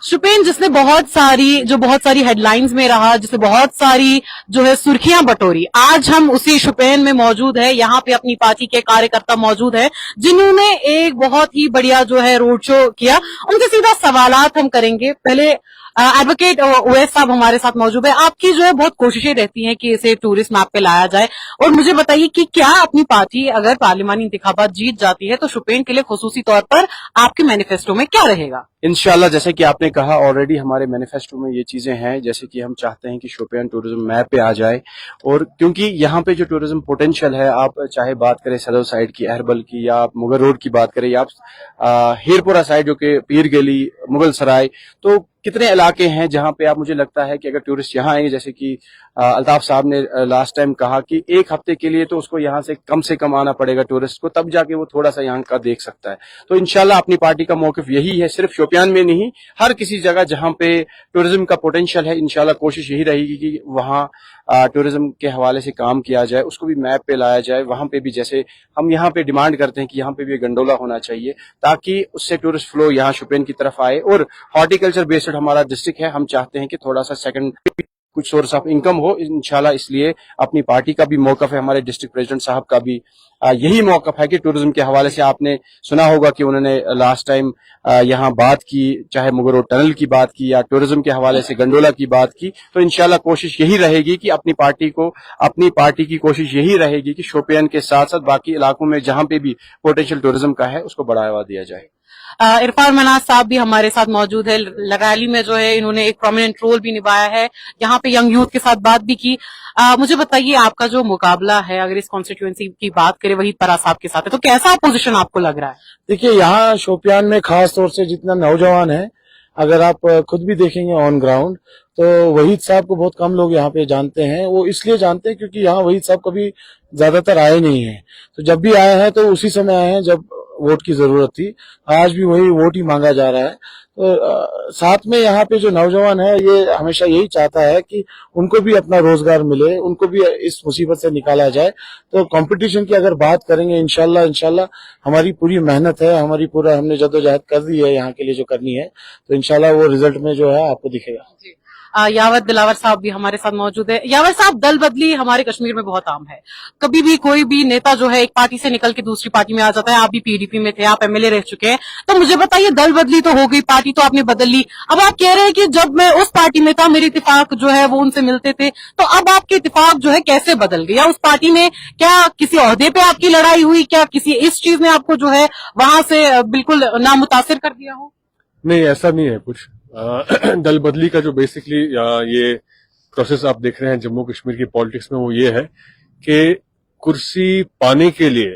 शुपेन, जिसने बहुत सारी हेडलाइंस में रहा, जिसने बहुत सारी जो है सुर्खियां बटोरी, आज हम उसी शुपेन में मौजूद है। यहाँ पे अपनी पार्टी के कार्यकर्ता मौजूद है जिन्होंने एक बहुत ही बढ़िया जो है रोड शो किया। उनसे सीधा सवालात हम करेंगे। पहले एडवोकेट ओवैस साहब हमारे साथ मौजूद है। आपकी जो है बहुत कोशिशें रहती हैं कि इसे टूरिस्ट मैप पे लाया जाए, और मुझे बताइए कि क्या अपनी पार्टी अगर पार्लिमानी इंतखाबात जीत जाती है तो शुपेन के लिए खुसूसी तौर पर आपके मैनिफेस्टो में क्या रहेगा? इंशाल्लाह, जैसे कि आपने कहा, ऑलरेडी हमारे मैनिफेस्टो में ये चीजें हैं, जैसे कि हम चाहते हैं कि शोपियान टूरिज्म मैप पे आ जाए। और क्योंकि यहाँ पे जो टूरिज्म पोटेंशियल है, आप चाहे बात करें सदर साइड की, अहरबल की, या आप मुगल रोड की बात करें, या आप हीरपुरा साइड जो कि पीर गली, मुगल सराय, तो कितने इलाके हैं जहां पे आप, मुझे लगता है कि अगर टूरिस्ट यहाँ आएंगे, जैसे कि अल्ताफ साहब ने लास्ट टाइम कहा कि एक हफ्ते के लिए तो उसको यहाँ से कम आना पड़ेगा टूरिस्ट को, तब जाके वो थोड़ा सा यहाँ का देख सकता है। तो इंशाल्लाह अपनी पार्टी का मौकिफ यही है, सिर्फ शोपियान में नहीं, हर किसी जगह जहां पे टूरिज्म का पोटेंशियल है, इंशाल्लाह कोशिश यही रहेगी कि वहां टूरिज्म के हवाले से काम किया जाए, उसको भी मैप पे लाया जाए। वहां पे भी जैसे हम यहाँ पे डिमांड करते हैं कि यहाँ पे भी गंडोला होना चाहिए, ताकि उससे टूरिस्ट फ्लो यहाँ शुपियन की तरफ आए। और हॉर्टिकल्चर बेस्ड हमारा डिस्ट्रिक्ट है, हम चाहते हैं कि थोड़ा सा सेकंड कुछ सोर्स ऑफ इनकम हो इंशाल्लाह। इसलिए अपनी पार्टी का भी मौकफ है, हमारे डिस्ट्रिक्ट प्रेसिडेंट साहब का भी यही मौकफ है कि टूरिज्म के हवाले से, आपने सुना होगा कि उन्होंने लास्ट टाइम यहाँ बात की, चाहे मुगल रोड टनल की बात की या टूरिज्म के हवाले से गंडोला की बात की। तो इंशाल्लाह कोशिश यही रहेगी कि अपनी पार्टी की कोशिश यही रहेगी कि शोपियान के साथ साथ बाकी इलाकों में जहां पे भी पोटेंशियल टूरिज्म का है उसको बढ़ावा दिया जाए। इरफान मनाज साहब भी हमारे साथ मौजूद है। रैली में जो है इन्होंने एक प्रोमिनेंट रोल भी निभाया है, यहाँ पे यंग यूथ के साथ बात भी की। मुझे बताइए, आपका जो मुकाबला है, अगर इस कॉन्स्टिट्यूएंसी की बात करें वहीद परा साहब के साथ है, तो कैसा अपोजिशन आपको लग रहा है? देखिए, यहाँ शोपियान में खास तौर से जितना नौजवान है, अगर आप खुद भी देखेंगे ऑन ग्राउंड, तो वहीद साहब को बहुत कम लोग यहाँ पे जानते हैं। वो इसलिए जानते हैं क्योंकि यहाँ वहीद साहब कभी ज्यादातर आए नहीं है, तो जब भी आए हैं तो उसी समय आए हैं जब वोट की जरूरत थी। आज भी वही वोट ही मांगा जा रहा है। तो साथ में यहाँ पे जो नौजवान है, ये हमेशा यही चाहता है कि उनको भी अपना रोजगार मिले, उनको भी इस मुसीबत से निकाला जाए। तो कंपटीशन की अगर बात करेंगे, इंशाल्लाह हमारी पूरी मेहनत है, हमने जद्दोजहद कर दी है यहाँ के लिए जो करनी है, तो इंशाल्लाह वो रिजल्ट में जो है आपको दिखेगा। यावर दिलावर साहब भी हमारे साथ मौजूद है। यावर साहब, दल बदली हमारे कश्मीर में बहुत आम है। कभी भी कोई भी नेता जो है एक पार्टी से निकल के दूसरी पार्टी में आ जाता है। आप भी पीडीपी में थे, आप एमएलए रह चुके हैं, तो मुझे बताइए, दल बदली तो हो गई, पार्टी तो आपने बदल ली, अब आप कह रहे हैं कि जब मैं उस पार्टी में था मेरे इत्तेफाक जो है वो उनसे मिलते थे, तो अब आपके इत्तेफाक जो है कैसे बदल गया? उस पार्टी में क्या किसी ओहदे पे आपकी लड़ाई हुई? क्या किसी इस चीज ने आपको जो है वहां से बिल्कुल नामुतासिर कर दिया हो? नहीं, ऐसा नहीं है कुछ। दल बदली का जो बेसिकली ये प्रोसेस आप देख रहे हैं जम्मू कश्मीर की पॉलिटिक्स में, वो ये है कि कुर्सी पाने के लिए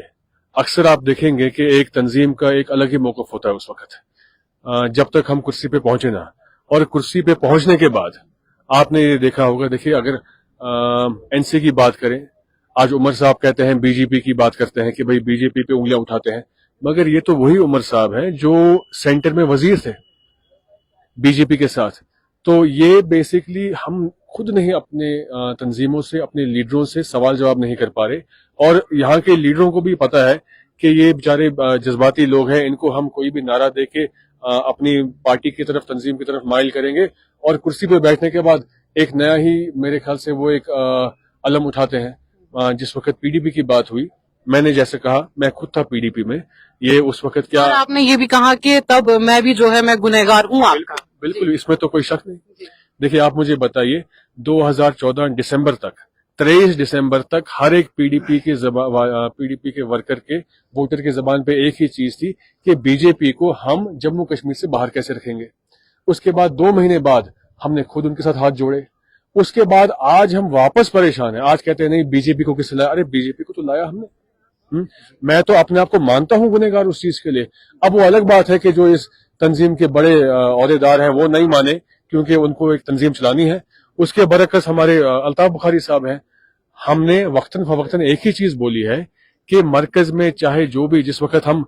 अक्सर आप देखेंगे कि एक तंजीम का एक अलग ही मौकफ होता है उस वक्त, जब तक हम कुर्सी पे पहुंचे ना। और कुर्सी पे पहुंचने के बाद आपने ये देखा होगा, देखिए अगर एनसी की बात करें, आज उमर साहब कहते हैं, बीजेपी की बात करते हैं कि भाई बीजेपी पे उंगलियां उठाते हैं, मगर ये तो वही उमर साहब हैं जो सेंटर में वजीर थे बीजेपी के साथ। तो ये बेसिकली हम खुद नहीं अपने तंजीमों से, अपने लीडरों से सवाल जवाब नहीं कर पा रहे, और यहाँ के लीडरों को भी पता है कि ये बेचारे जज्बाती लोग हैं, इनको हम कोई भी नारा दे के अपनी पार्टी की तरफ, तंजीम की तरफ माइल करेंगे, और कुर्सी पे बैठने के बाद एक नया ही, मेरे ख्याल से वो एक अलम उठाते हैं। जिस वक्त पीडीपी की बात हुई, मैंने जैसे कहा, मैं खुद था पीडीपी में, ये उस वक्त क्या, आपने ये भी कहा कि तब मैं भी जो है मैं गुनहगार हूँ आपका। बिल्कुल, इसमें तो कोई शक नहीं। देखिए, आप मुझे बताइए, 2014 दिसंबर तक, 23 दिसंबर तक हर एक पीडीपी के वर्कर के, वोटर के जबान पे एक ही चीज थी कि बीजेपी को हम जम्मू कश्मीर से बाहर कैसे रखेंगे। उसके बाद 2 महीने बाद हमने खुद उनके साथ हाथ जोड़े। उसके बाद आज हम वापस परेशान हैं, आज कहते हैं नहीं बीजेपी को किस लाया। अरे बीजेपी को तो लाया हमने। मैं तो अपने आप को मानता हूं गुनहगार उस चीज के लिए। अब वो अलग बात है कि जो इस तंजीम के बड़े ओहदेदार हैं वो नहीं माने, क्योंकि उनको एक तंजीम चलानी है। उसके बरकस हमारे अल्ताफ बुखारी साहब हैं, हमने वक्तन फवक्तन एक ही चीज बोली है कि मरकज में चाहे जो भी, जिस वक्त हम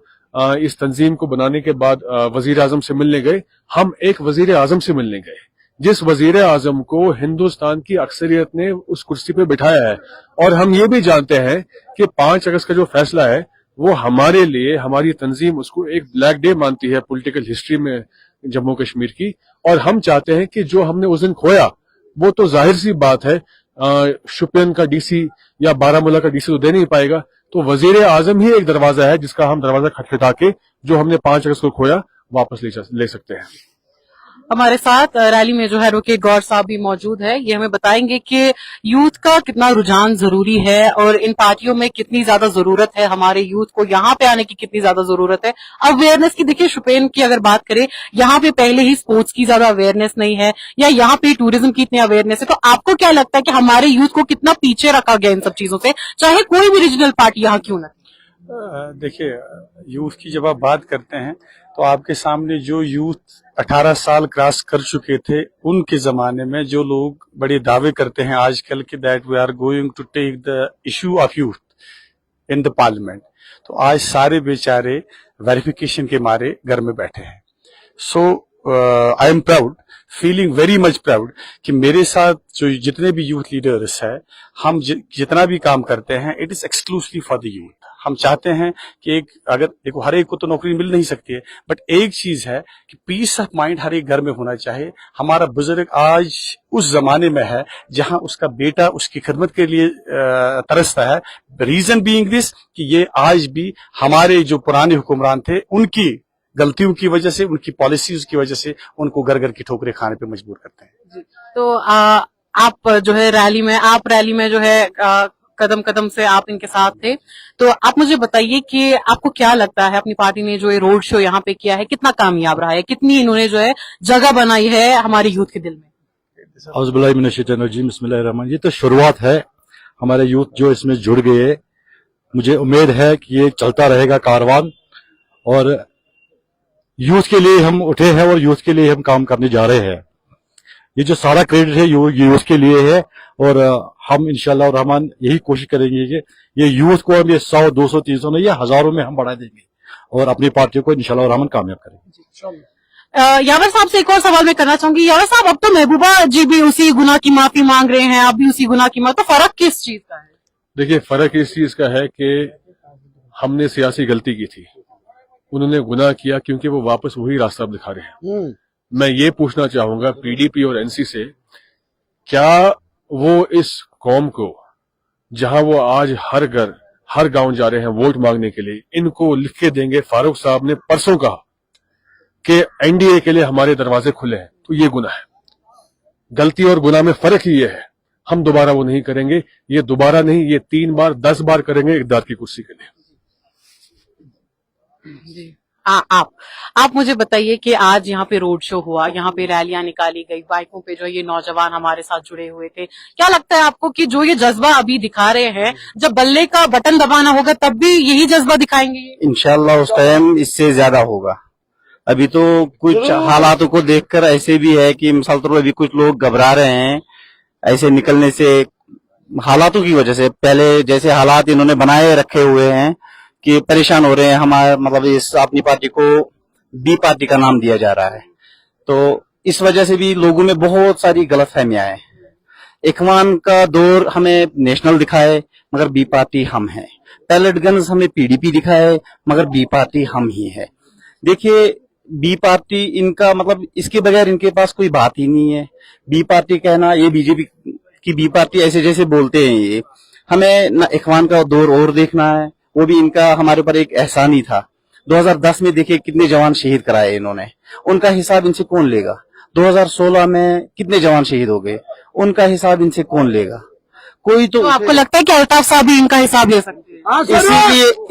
इस तंजीम को बनाने के बाद वजीर आजम से मिलने गए, हम एक वजीर आजम से मिलने गए, जिस वजीर आजम को हिंदुस्तान की अक्सरियत ने उस कुर्सी पे बिठाया है। और हम ये भी जानते हैं कि 5 अगस्त का जो फैसला है वो हमारे लिए, हमारी तंजीम उसको एक ब्लैक डे मानती है पॉलिटिकल हिस्ट्री में जम्मू कश्मीर की, और हम चाहते हैं कि जो हमने उस दिन खोया वो तो जाहिर सी बात है शोपियान का डीसी या बारामूला का डीसी तो दे नहीं पाएगा, तो वजीर आजम ही एक दरवाजा है जिसका हम दरवाजा खटखटा के जो हमने 5 अगस्त को खोया वापस ले सकते हैं। हमारे साथ रैली में जो है रोके गौर साहब भी मौजूद है। ये हमें बताएंगे कि यूथ का कितना रुझान जरूरी है और इन पार्टियों में कितनी ज्यादा जरूरत है, हमारे यूथ को यहाँ पे आने की कितनी ज्यादा जरूरत है। अवेयरनेस की देखिए, शुपेन की अगर बात करें, यहाँ पे पहले ही स्पोर्ट्स की ज्यादा अवेयरनेस नहीं है या यहाँ पे टूरिज्म की इतनी अवेयरनेस है, तो आपको क्या लगता है कि हमारे यूथ को कितना पीछे रखा गया इन सब चीजों से, चाहे कोई भी रीजनल पार्टी यहाँ क्यों ना? देखिए, यूथ की जब आप बात करते हैं तो आपके सामने जो यूथ 18 साल क्रॉस कर चुके थे, उनके जमाने में जो लोग बड़े दावे करते हैं आजकल के that we are going to take the issue of youth in the parliament, तो आज सारे बेचारे वेरिफिकेशन के मारे घर में बैठे हैं। So I am proud, feeling very much proud कि मेरे साथ जो जितने भी यूथ लीडर्स हैं, हम जितना भी काम करते हैं it is exclusively for the youth. हम चाहते हैं कि अगर देखो, हर एक को तो नौकरी मिल नहीं सकती है, बट एक चीज है कि पीस ऑफ माइंड हर एक घर में होना चाहिए। हमारा बुजुर्ग आज उस जमाने में है जहां उसका बेटा उसकी खिदमत के लिए तरसता है। रीजन बीइंग दिस कि ये आज भी हमारे जो पुराने हुक्मरान थे उनकी गलतियों की वजह से, उनकी पॉलिसीज की वजह से उनको घर घर की ठोकरें खाने पे मजबूर करते हैं। तो आप जो है रैली में जो है कदम कदम से आप इनके साथ थे, तो आप मुझे बताइए कि आपको क्या लगता है अपनी पार्टी ने जो ये रोड शो यहाँ पे किया है कितना कामयाब रहा है, कितनी इन्होंने जो है जगह बनाई है हमारे यूथ के दिल में? ये तो शुरुआत है, हमारे यूथ जो इसमें जुड़ गए, मुझे उम्मीद है कि ये चलता रहेगा कारवान, और यूथ के लिए हम उठे हैं और यूथ के लिए हम काम करने जा रहे हैं। ये जो सारा क्रेडिट है यूथ के लिए है, और हम इंशाल्लाह रहमान यही कोशिश करेंगे कि ये यूथ को हम ये 100, 200, 300 नहीं, ये हजारों में हम बढ़ा देंगे और अपनी पार्टी को इंशाल्लाह रहमान कामयाब करेंगे। यावर साहब से एक और सवाल मैं करना चाहूंगी। यावर साहब, अब तो महबूबा जी भी उसी गुनाह की माफी मांग रहे हैं, आप भी उसी गुनाह की माफी, तो फर्क किस चीज का है? देखिए, फर्क इस चीज का है कि हमने सियासी गलती की थी, उन्होंने गुनाह किया क्योंकि वो वापस वही रास्ता दिखा रहे हैं। मैं ये पूछना चाहूंगा पीडीपी और एनसी से, क्या वो इस कौम को, जहां वो आज हर घर हर गांव जा रहे हैं वोट मांगने के लिए, इनको लिख के देंगे? फारूक साहब ने परसों कहा कि एनडीए के लिए हमारे दरवाजे खुले हैं, तो ये गुनाह है। गलती और गुनाह में फर्क ही ये है। हम दोबारा वो नहीं करेंगे, ये दोबारा नहीं, ये 3 बार 10 बार करेंगे इक़्तिदार की कुर्सी के लिए। जी, आप मुझे बताइए कि आज यहाँ पे रोड शो हुआ, यहाँ पे रैलियां निकाली गई, बाइकों पे जो ये नौजवान हमारे साथ जुड़े हुए थे, क्या लगता है आपको कि जो ये जज्बा अभी दिखा रहे हैं, जब बल्ले का बटन दबाना होगा तब भी यही जज्बा दिखाएंगे? इंशाल्लाह उस टाइम इससे ज्यादा होगा। अभी तो कुछ हालातों को देखकर ऐसे भी है कि मिसाल तौर पर अभी कुछ लोग घबरा रहे हैं ऐसे निकलने से, हालातों की वजह से। पहले जैसे हालात इन्होंने बनाए रखे हुए हैं कि परेशान हो रहे हैं। हमारा मतलब इस अपनी पार्टी को बी पार्टी का नाम दिया जा रहा है, तो इस वजह से भी लोगों में बहुत सारी गलतफहमियां हैं। इखवान का दौर हमें नेशनल दिखाए मगर बी पार्टी हम हैं, पैलेट गन्स हमें पीडीपी दिखाए मगर बी पार्टी हम ही है। देखिए, बी पार्टी इनका मतलब इसके बगैर इनके पास कोई बात ही नहीं है। बी पार्टी कहना, ये बीजेपी की बी पार्टी ऐसे जैसे बोलते हैं ये, हमें न इखवान का दौर और देखना है, वो भी इनका हमारे ऊपर एक एहसान ही था। 2010 में देखिए कितने जवान शहीद कराए इन्होंने, उनका हिसाब इनसे कौन लेगा? 2016 में कितने जवान शहीद हो गए, उनका हिसाब इनसे कौन लेगा? कोई तो आपको लगता है कि अल्ताफ साहब भी इनका हिसाब ले सकते हैं?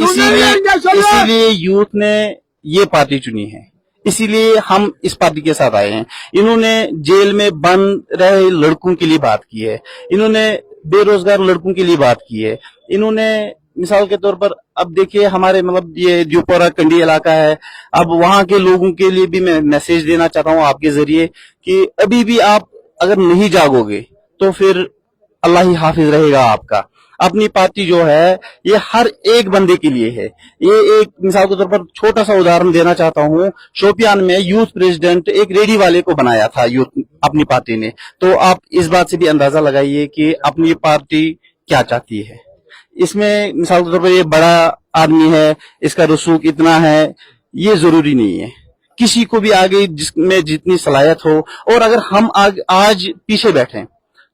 इसीलिए यूथ ने ये पार्टी चुनी है, इसीलिए हम इस पार्टी के साथ आए हैं। इन्होंने जेल में बंद रहे लड़कों के लिए बात की है, इन्होंने बेरोजगार लड़कों के लिए बात की है, इन्होंने मिसाल के तौर पर अब देखिए हमारे मतलब ये जोपोरा कंडी इलाका है, अब वहां के लोगों के लिए भी मैं मैसेज देना चाहता हूं आपके जरिए कि अभी भी आप अगर नहीं जागोगे तो फिर अल्लाह ही हाफिज रहेगा आपका। अपनी पार्टी जो है ये हर एक बंदे के लिए है। ये एक मिसाल के तौर पर छोटा सा उदाहरण देना चाहता हूँ, शोपियान में यूथ प्रेसिडेंट एक रेडी वाले को बनाया था यूथ अपनी पार्टी ने, तो आप इस बात से भी अंदाजा लगाइए कि अपनी पार्टी क्या चाहती है। اس میں مثال کے طور پر یہ بڑا آدمی ہے, اس کا رسوخ اتنا ہے, یہ ضروری نہیں ہے. کسی کو بھی آگے جس میں جتنی صلاحیت ہو, اور اگر ہم آج پیچھے بیٹھیں,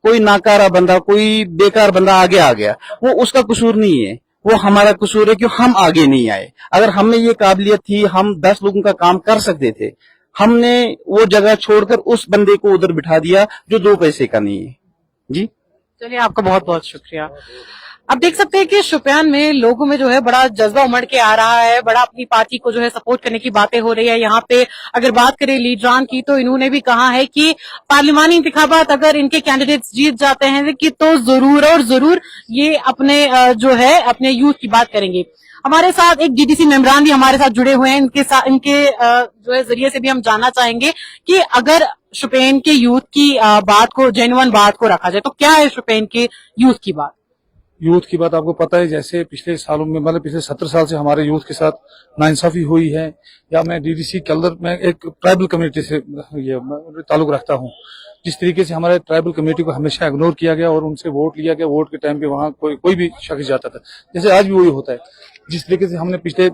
کوئی ناکارہ بندہ, کوئی بیکار بندہ آگے آ گیا, وہ اس کا قصور نہیں ہے, وہ ہمارا قصور ہے کہ ہم آگے نہیں آئے. اگر ہم میں یہ قابلیت تھی, ہم 10 لوگوں کا کام کر سکتے تھے, ہم نے وہ جگہ چھوڑ کر اس بندے کو ادھر بٹھا دیا جو 2 پیسے کا نہیں ہے. جی چلیے, آپ کا بہت بہت شکریہ. اب دیکھ سکتے ہیں کہ شوپیان میں لوگوں میں جو ہے بڑا جذبہ امڑ کے آ رہا ہے, بڑا اپنی پارٹی کو جو ہے سپورٹ کرنے کی باتیں ہو رہی ہے. یہاں پہ اگر بات کریں لیڈران کی, تو انہوں نے بھی کہا ہے کہ پارلیمانی انتخابات اگر ان کے کینڈیڈیٹس جیت جاتے ہیں کہ تو ضرور اور ضرور یہ اپنے جو ہے اپنے یوتھ کی بات کریں گے. ہمارے ساتھ ایک ڈی ڈی سی ممبران بھی ہمارے ساتھ جڑے ہوئے ہیں, ان کے جو ہے ذریعے سے بھی ہم جاننا چاہیں گے کہ اگر شوپین کے یوتھ کی بات کو, جینوئن بات کو رکھا جائے, تو کیا ہے شوپین کے یوتھ کی بات؟ یوتھ کی بات آپ کو پتہ ہے, جیسے پچھلے سالوں میں مطلب پچھلے 70 سال سے ہمارے یوتھ کے ساتھ ناانصافی ہوئی ہے. یا میں ڈی ڈی سی کے اندر میں ایک ٹرائبل کمیونٹی سے یہ تعلق رکھتا ہوں. جس طریقے سے ہمارے ٹرائبل کمیونٹی کو ہمیشہ اگنور کیا گیا اور ان سے ووٹ لیا گیا, ووٹ کے ٹائم پہ وہاں کوئی بھی شخص جاتا تھا, جیسے آج بھی وہی ہوتا ہے. جس طریقے سے ہم نے پچھلے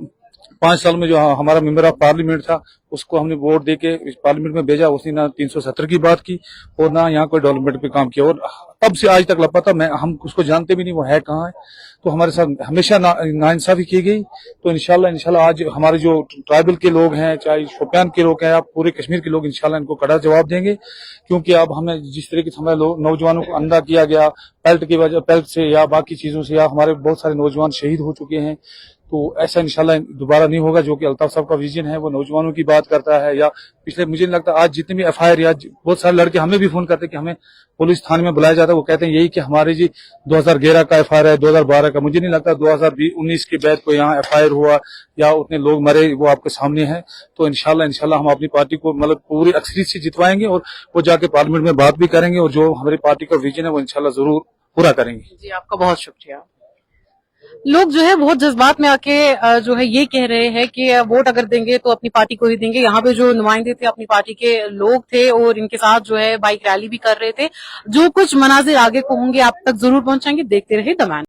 5 سال میں جو ہمارا ممبر آف پارلیمنٹ تھا, اس کو ہم نے ووٹ دے کے پارلیمنٹ میں بھیجا, اس نے نہ 370 کی بات کی اور نہ یہاں کوئی ڈیولپمنٹ پہ کام کیا, اور تب سے آج تک لاپتہ, ہم اس کو جانتے بھی نہیں وہ ہے کہاں ہے. تو ہمارے ساتھ ہمیشہ ناانصافی کی گئی. تو انشاءاللہ آج ہمارے جو ٹرائبل کے لوگ ہیں, چاہے شوپیان کے لوگ ہیں یا پورے کشمیر کے لوگ, انشاءاللہ ان کو کڑا جواب دیں گے. کیونکہ اب ہمیں جس طریقے سے ہمارے نوجوانوں کو اندھا کیا گیا پیلٹ کی وجہ, پیلٹ سے یا باقی چیزوں سے, یا ہمارے بہت سارے نوجوان شہید ہو چکے ہیں, تو ایسا انشاءاللہ دوبارہ نہیں ہوگا. جو کہ الطاف صاحب کا ویژن ہے, وہ نوجوانوں کی بات کرتا ہے. یا پچھلے مجھے نہیں لگتا آج جتنے بھی ایف آئی آر, یا بہت سارے لڑکے ہمیں بھی فون کرتے کہ ہمیں پولیس تھانے میں بلایا جاتا ہے, وہ کہتے ہیں یہی کہ ہمارے 2011 کا ایف آئی آر ہے, 2012 کا. مجھے نہیں لگتا 2019 کے بعد کوئی یہاں ایف آئی آر ہوا یا اتنے لوگ مرے, وہ آپ کے سامنے ہے. تو انشاءاللہ ہم اپنی پارٹی کو مطلب پوری اکثریت سے جتوائیں گے, اور وہ جا کے پارلیمنٹ میں بات بھی کریں گے, اور جو ہماری پارٹی کا ویژن ہے وہ انشاءاللہ ضرور پورا کریں گے. جی, آپ کا بہت شکریہ. لوگ جو ہے بہت جذبات میں آ کے جو ہے یہ کہہ رہے ہیں کہ ووٹ اگر دیں گے تو اپنی پارٹی کو ہی دیں گے. یہاں پہ جو نمائندے تھے اپنی پارٹی کے لوگ تھے, اور ان کے ساتھ جو ہے بائک ریلی بھی کر رہے تھے. جو کچھ مناظر آگے کو ہوں گے آپ تک ضرور پہنچائیں گے. دیکھتے رہے دا مین.